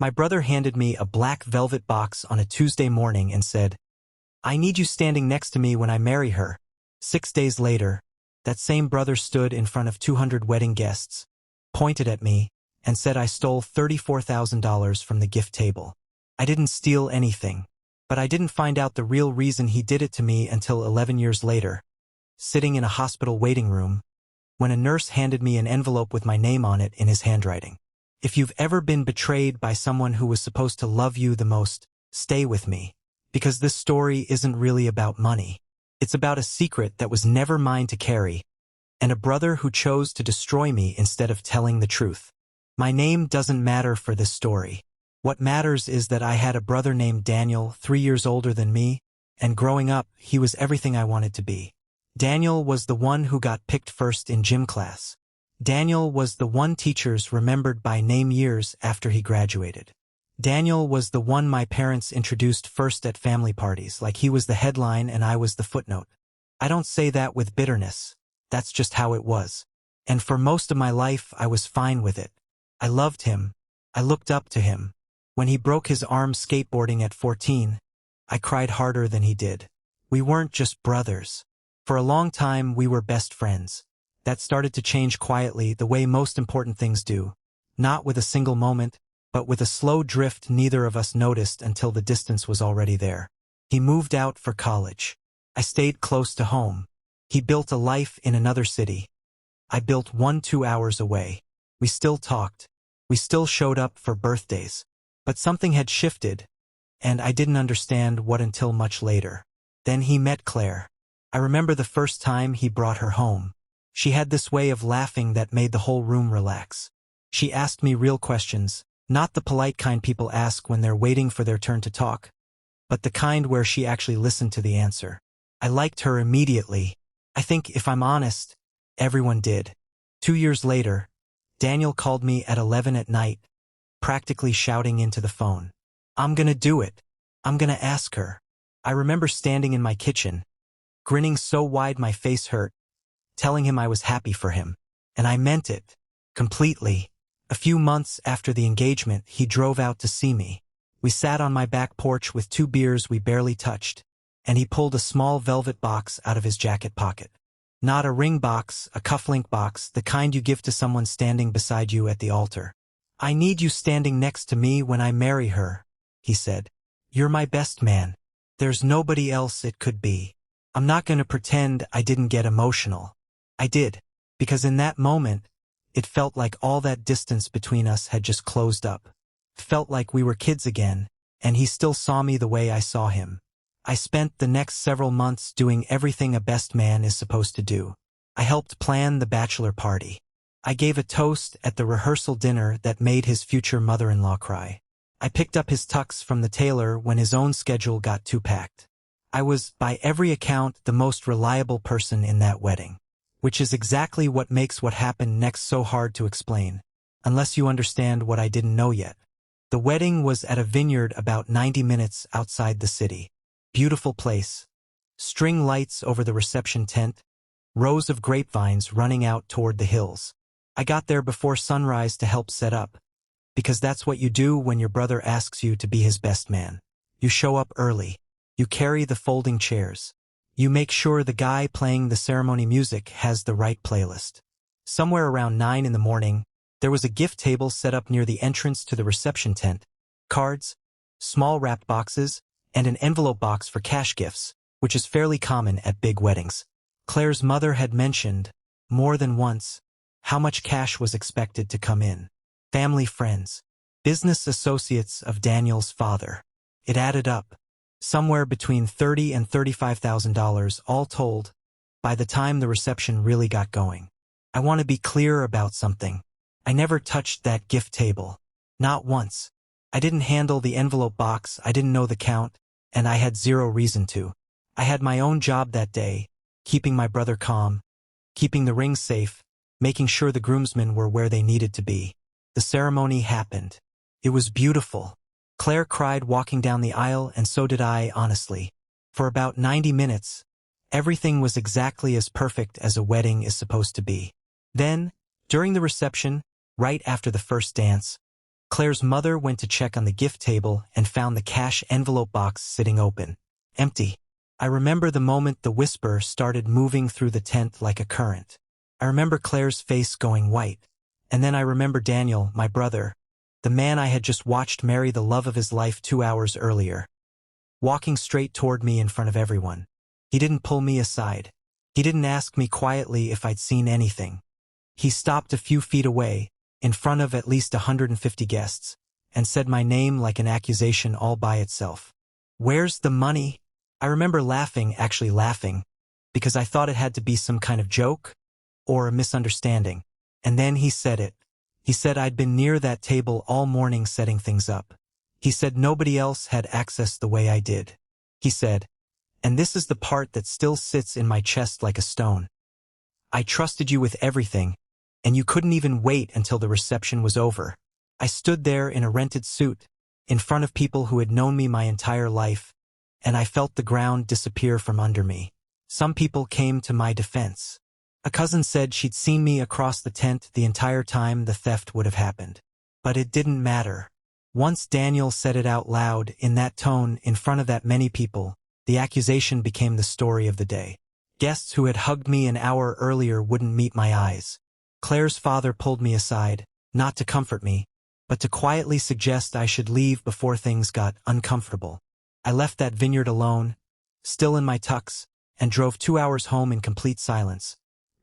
My brother handed me a black velvet box on a Tuesday morning and said, "I need you standing next to me when I marry her." 6 days later, that same brother stood in front of 200 wedding guests, pointed at me, and said I stole $34,000 from the gift table. I didn't steal anything, but I didn't find out the real reason he did it to me until 11 years later, sitting in a hospital waiting room, when a nurse handed me an envelope with my name on it in his handwriting. If you've ever been betrayed by someone who was supposed to love you the most, stay with me, because this story isn't really about money. It's about a secret that was never mine to carry, and a brother who chose to destroy me instead of telling the truth. My name doesn't matter for this story. What matters is that I had a brother named Daniel, 3 years older than me, and growing up, he was everything I wanted to be. Daniel was the one who got picked first in gym class. Daniel was the one teachers remembered by name years after he graduated. Daniel was the one my parents introduced first at family parties, like he was the headline and I was the footnote. I don't say that with bitterness. That's just how it was. And for most of my life, I was fine with it. I loved him. I looked up to him. When he broke his arm skateboarding at 14, I cried harder than he did. We weren't just brothers. For a long time, we were best friends. That started to change quietly, the way most important things do. Not with a single moment, but with a slow drift neither of us noticed until the distance was already there. He moved out for college. I stayed close to home. He built a life in another city. I built one 2 hours away. We still talked. We still showed up for birthdays. But something had shifted, and I didn't understand what until much later. Then he met Claire. I remember the first time he brought her home. She had this way of laughing that made the whole room relax. She asked me real questions, not the polite kind people ask when they're waiting for their turn to talk, but the kind where she actually listened to the answer. I liked her immediately. I think, if I'm honest, everyone did. 2 years later, Daniel called me at 11 at night, practically shouting into the phone. "I'm gonna do it. I'm gonna ask her." I remember standing in my kitchen, grinning so wide my face hurt, telling him I was happy for him. And I meant it. Completely. A few months after the engagement, he drove out to see me. We sat on my back porch with 2 beers we barely touched, and he pulled a small velvet box out of his jacket pocket. Not a ring box, a cufflink box, the kind you give to someone standing beside you at the altar. "I need you standing next to me when I marry her," he said. "You're my best man. There's nobody else it could be." I'm not going to pretend I didn't get emotional. I did, because in that moment, it felt like all that distance between us had just closed up. Felt like we were kids again, and he still saw me the way I saw him. I spent the next several months doing everything a best man is supposed to do. I helped plan the bachelor party. I gave a toast at the rehearsal dinner that made his future mother-in-law cry. I picked up his tux from the tailor when his own schedule got too packed. I was, by every account, the most reliable person in that wedding. Which is exactly what makes what happened next so hard to explain, unless you understand what I didn't know yet. The wedding was at a vineyard about 90 minutes outside the city. Beautiful place. String lights over the reception tent, rows of grapevines running out toward the hills. I got there before sunrise to help set up, because that's what you do when your brother asks you to be his best man. You show up early. You carry the folding chairs. You make sure the guy playing the ceremony music has the right playlist. Somewhere around 9 in the morning, there was a gift table set up near the entrance to the reception tent. Cards, small wrapped boxes, and an envelope box for cash gifts, which is fairly common at big weddings. Claire's mother had mentioned, more than once, how much cash was expected to come in. Family friends, business associates of Daniel's father. It added up. Somewhere between $30,000 and $35,000 all told, by the time the reception really got going. I want to be clear about something. I never touched that gift table. Not once. I didn't handle the envelope box, I didn't know the count, and I had zero reason to. I had my own job that day, keeping my brother calm, keeping the rings safe, making sure the groomsmen were where they needed to be. The ceremony happened. It was beautiful. Claire cried walking down the aisle, and so did I, honestly. For about 90 minutes, everything was exactly as perfect as a wedding is supposed to be. Then, during the reception, right after the first dance, Claire's mother went to check on the gift table and found the cash envelope box sitting open. Empty. I remember the moment the whisper started moving through the tent like a current. I remember Claire's face going white. And then I remember Daniel, my brother, the man I had just watched marry the love of his life 2 hours earlier, walking straight toward me in front of everyone. He didn't pull me aside. He didn't ask me quietly if I'd seen anything. He stopped a few feet away, in front of at least 150 guests, and said my name like an accusation all by itself. "Where's the money?" I remember laughing, actually laughing, because I thought it had to be some kind of joke or a misunderstanding. And then he said it. He said I'd been near that table all morning setting things up. He said nobody else had access the way I did. He said, and this is the part that still sits in my chest like a stone, "I trusted you with everything, and you couldn't even wait until the reception was over." I stood there in a rented suit, in front of people who had known me my entire life, and I felt the ground disappear from under me. Some people came to my defense. A cousin said she'd seen me across the tent the entire time the theft would have happened. But it didn't matter. Once Daniel said it out loud, in that tone, in front of that many people, the accusation became the story of the day. Guests who had hugged me an hour earlier wouldn't meet my eyes. Claire's father pulled me aside, not to comfort me, but to quietly suggest I should leave before things got uncomfortable. I left that vineyard alone, still in my tux, and drove 2 hours home in complete silence,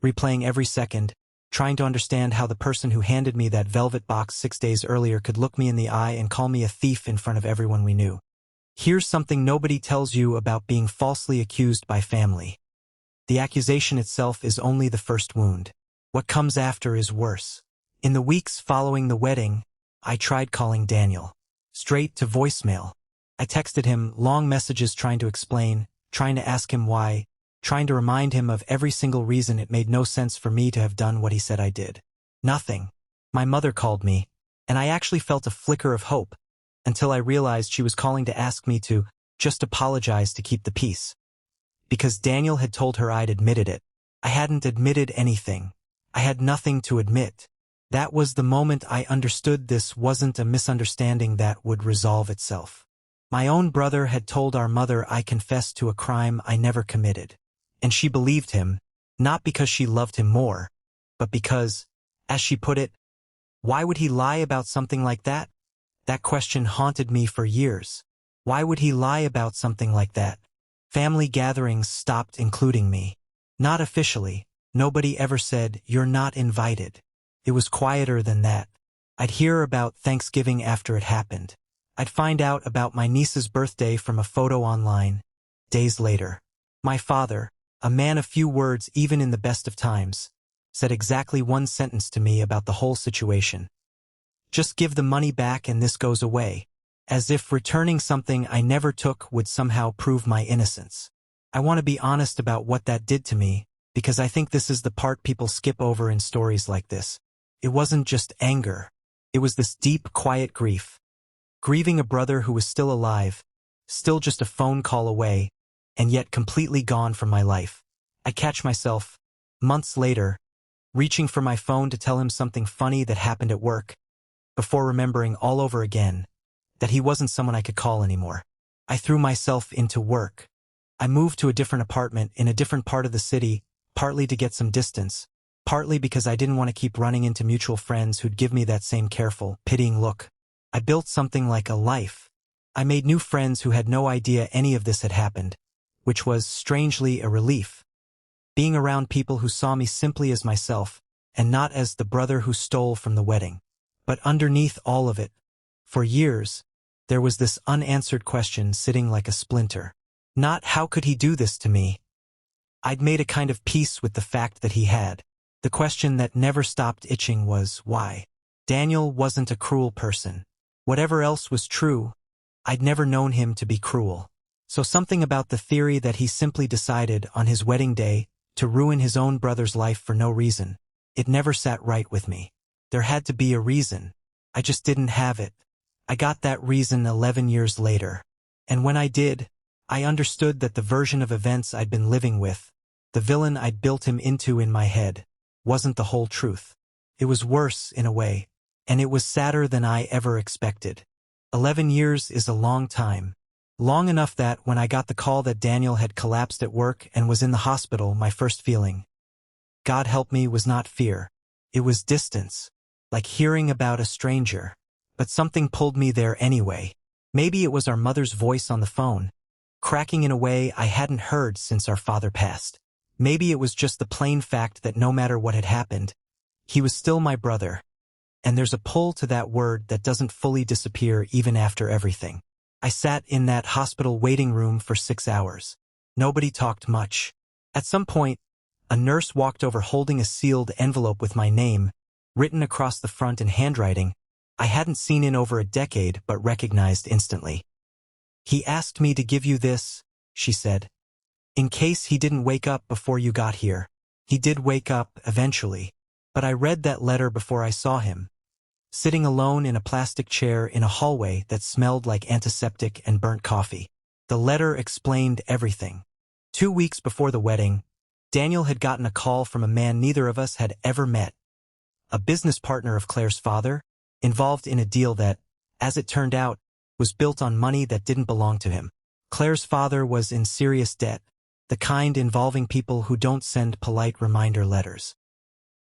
replaying every second, trying to understand how the person who handed me that velvet box 6 days earlier could look me in the eye and call me a thief in front of everyone we knew. Here's something nobody tells you about being falsely accused by family. The accusation itself is only the first wound. What comes after is worse. In the weeks following the wedding, I tried calling Daniel. Straight to voicemail. I texted him long messages trying to explain, trying to ask him why, trying to remind him of every single reason it made no sense for me to have done what he said I did. Nothing. My mother called me, and I actually felt a flicker of hope, until I realized she was calling to ask me to just apologize to keep the peace. Because Daniel had told her I'd admitted it. I hadn't admitted anything. I had nothing to admit. That was the moment I understood this wasn't a misunderstanding that would resolve itself. My own brother had told our mother I confessed to a crime I never committed. And she believed him, not because she loved him more, but because, as she put it, why would he lie about something like that? That question haunted me for years. Why would he lie about something like that? Family gatherings stopped including me. Not officially. Nobody ever said, "You're not invited." It was quieter than that. I'd hear about Thanksgiving after it happened. I'd find out about my niece's birthday from a photo online. Days later, my father, a man of few words even in the best of times, said exactly one sentence to me about the whole situation. "Just give the money back and this goes away," as if returning something I never took would somehow prove my innocence. I want to be honest about what that did to me, because I think this is the part people skip over in stories like this. It wasn't just anger. It was this deep, quiet grief. Grieving a brother who was still alive, still just a phone call away, and yet completely gone from my life. I catch myself, months later, reaching for my phone to tell him something funny that happened at work, before remembering all over again that he wasn't someone I could call anymore. I threw myself into work. I moved to a different apartment in a different part of the city, partly to get some distance, partly because I didn't want to keep running into mutual friends who'd give me that same careful, pitying look. I built something like a life. I made new friends who had no idea any of this had happened, which was, strangely, a relief. Being around people who saw me simply as myself, and not as the brother who stole from the wedding. But underneath all of it, for years, there was this unanswered question sitting like a splinter. Not how could he do this to me? I'd made a kind of peace with the fact that he had. The question that never stopped itching was why. Daniel wasn't a cruel person. Whatever else was true, I'd never known him to be cruel. So something about the theory that he simply decided on his wedding day to ruin his own brother's life for no reason, it never sat right with me. There had to be a reason. I just didn't have it. I got that reason 11 years later. And when I did, I understood that the version of events I'd been living with, the villain I'd built him into in my head, wasn't the whole truth. It was worse, in a way, and it was sadder than I ever expected. 11 years is a long time. Long enough that when I got the call that Daniel had collapsed at work and was in the hospital, my first feeling, God help me, was not fear. It was distance, like hearing about a stranger. But something pulled me there anyway. Maybe it was our mother's voice on the phone, cracking in a way I hadn't heard since our father passed. Maybe it was just the plain fact that no matter what had happened, he was still my brother. And there's a pull to that word that doesn't fully disappear even after everything. I sat in that hospital waiting room for 6 hours. Nobody talked much. At some point, a nurse walked over holding a sealed envelope with my name, written across the front in handwriting I hadn't seen in over a decade but recognized instantly. "He asked me to give you this," she said, "in case he didn't wake up before you got here." He did wake up eventually, but I read that letter before I saw him, sitting alone in a plastic chair in a hallway that smelled like antiseptic and burnt coffee. The letter explained everything. 2 weeks before the wedding, Daniel had gotten a call from a man neither of us had ever met, a business partner of Claire's father, involved in a deal that, as it turned out, was built on money that didn't belong to him. Claire's father was in serious debt, the kind involving people who don't send polite reminder letters.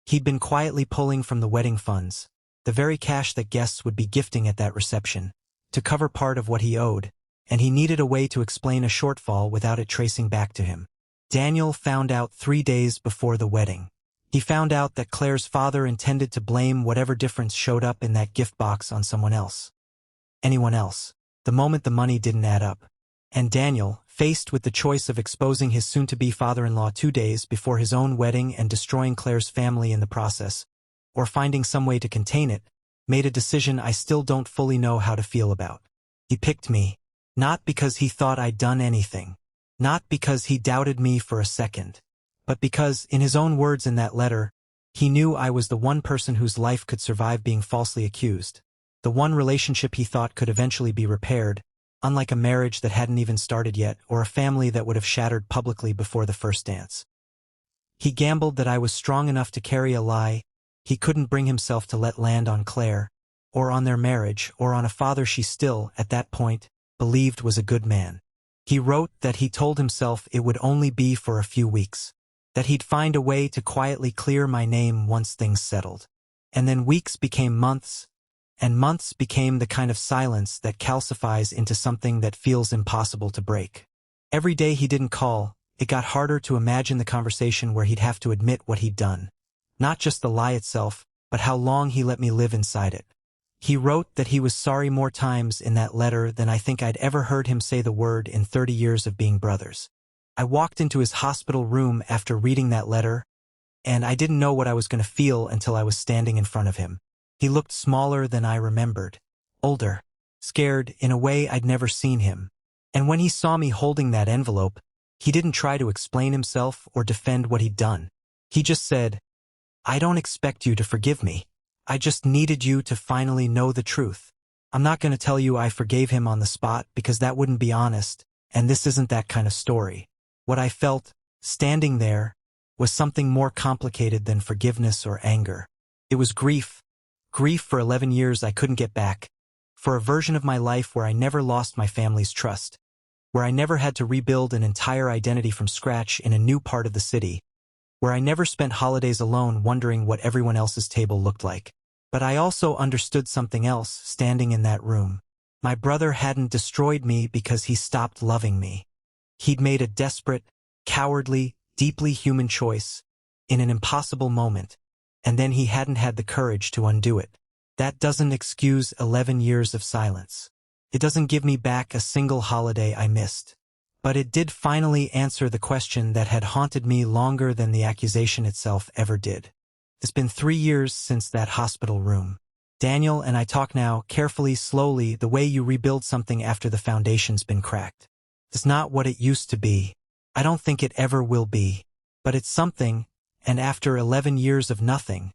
He'd been quietly pulling from the wedding funds, the very cash that guests would be gifting at that reception, to cover part of what he owed, and he needed a way to explain a shortfall without it tracing back to him. Daniel found out 3 days before the wedding. He found out that Claire's father intended to blame whatever difference showed up in that gift box on someone else. Anyone else, the moment the money didn't add up. And Daniel, faced with the choice of exposing his soon-to-be father-in-law 2 days before his own wedding and destroying Claire's family in the process, or finding some way to contain it, made a decision I still don't fully know how to feel about. He picked me, not because he thought I'd done anything, not because he doubted me for a second, but because, in his own words in that letter, he knew I was the one person whose life could survive being falsely accused, the one relationship he thought could eventually be repaired, unlike a marriage that hadn't even started yet or a family that would have shattered publicly before the first dance. He gambled that I was strong enough to carry a lie he couldn't bring himself to let land on Claire, or on their marriage, or on a father she still, at that point, believed was a good man. He wrote that he told himself it would only be for a few weeks, that he'd find a way to quietly clear my name once things settled. And then weeks became months, and months became the kind of silence that calcifies into something that feels impossible to break. Every day he didn't call, it got harder to imagine the conversation where he'd have to admit what he'd done. Not just the lie itself, but how long he let me live inside it. He wrote that he was sorry more times in that letter than I think I'd ever heard him say the word in 30 years of being brothers. I walked into his hospital room after reading that letter, and I didn't know what I was going to feel until I was standing in front of him. He looked smaller than I remembered, older, scared in a way I'd never seen him. And when he saw me holding that envelope, he didn't try to explain himself or defend what he'd done. He just said, "I don't expect you to forgive me. I just needed you to finally know the truth. I'm not going to tell you I forgave him on the spot because that wouldn't be honest, and this isn't that kind of story." What I felt, standing there, was something more complicated than forgiveness or anger. It was grief. Grief for 11 years I couldn't get back. For a version of my life where I never lost my family's trust. Where I never had to rebuild an entire identity from scratch in a new part of the city. Where I never spent holidays alone wondering what everyone else's table looked like. But I also understood something else standing in that room. My brother hadn't destroyed me because he stopped loving me. He'd made a desperate, cowardly, deeply human choice in an impossible moment, and then he hadn't had the courage to undo it. That doesn't excuse 11 years of silence. It doesn't give me back a single holiday I missed. But it did finally answer the question that had haunted me longer than the accusation itself ever did. It's been 3 years since that hospital room. Daniel and I talk now, carefully, slowly, the way you rebuild something after the foundation's been cracked. It's not what it used to be. I don't think it ever will be. But it's something, and after 11 years of nothing,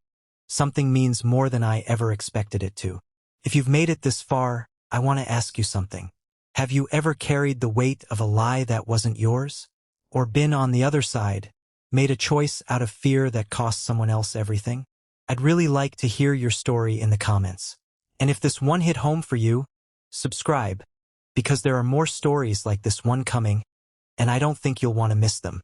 something means more than I ever expected it to. If you've made it this far, I want to ask you something. Have you ever carried the weight of a lie that wasn't yours? Or been on the other side, made a choice out of fear that cost someone else everything? I'd really like to hear your story in the comments. And if this one hit home for you, subscribe, because there are more stories like this one coming, and I don't think you'll want to miss them.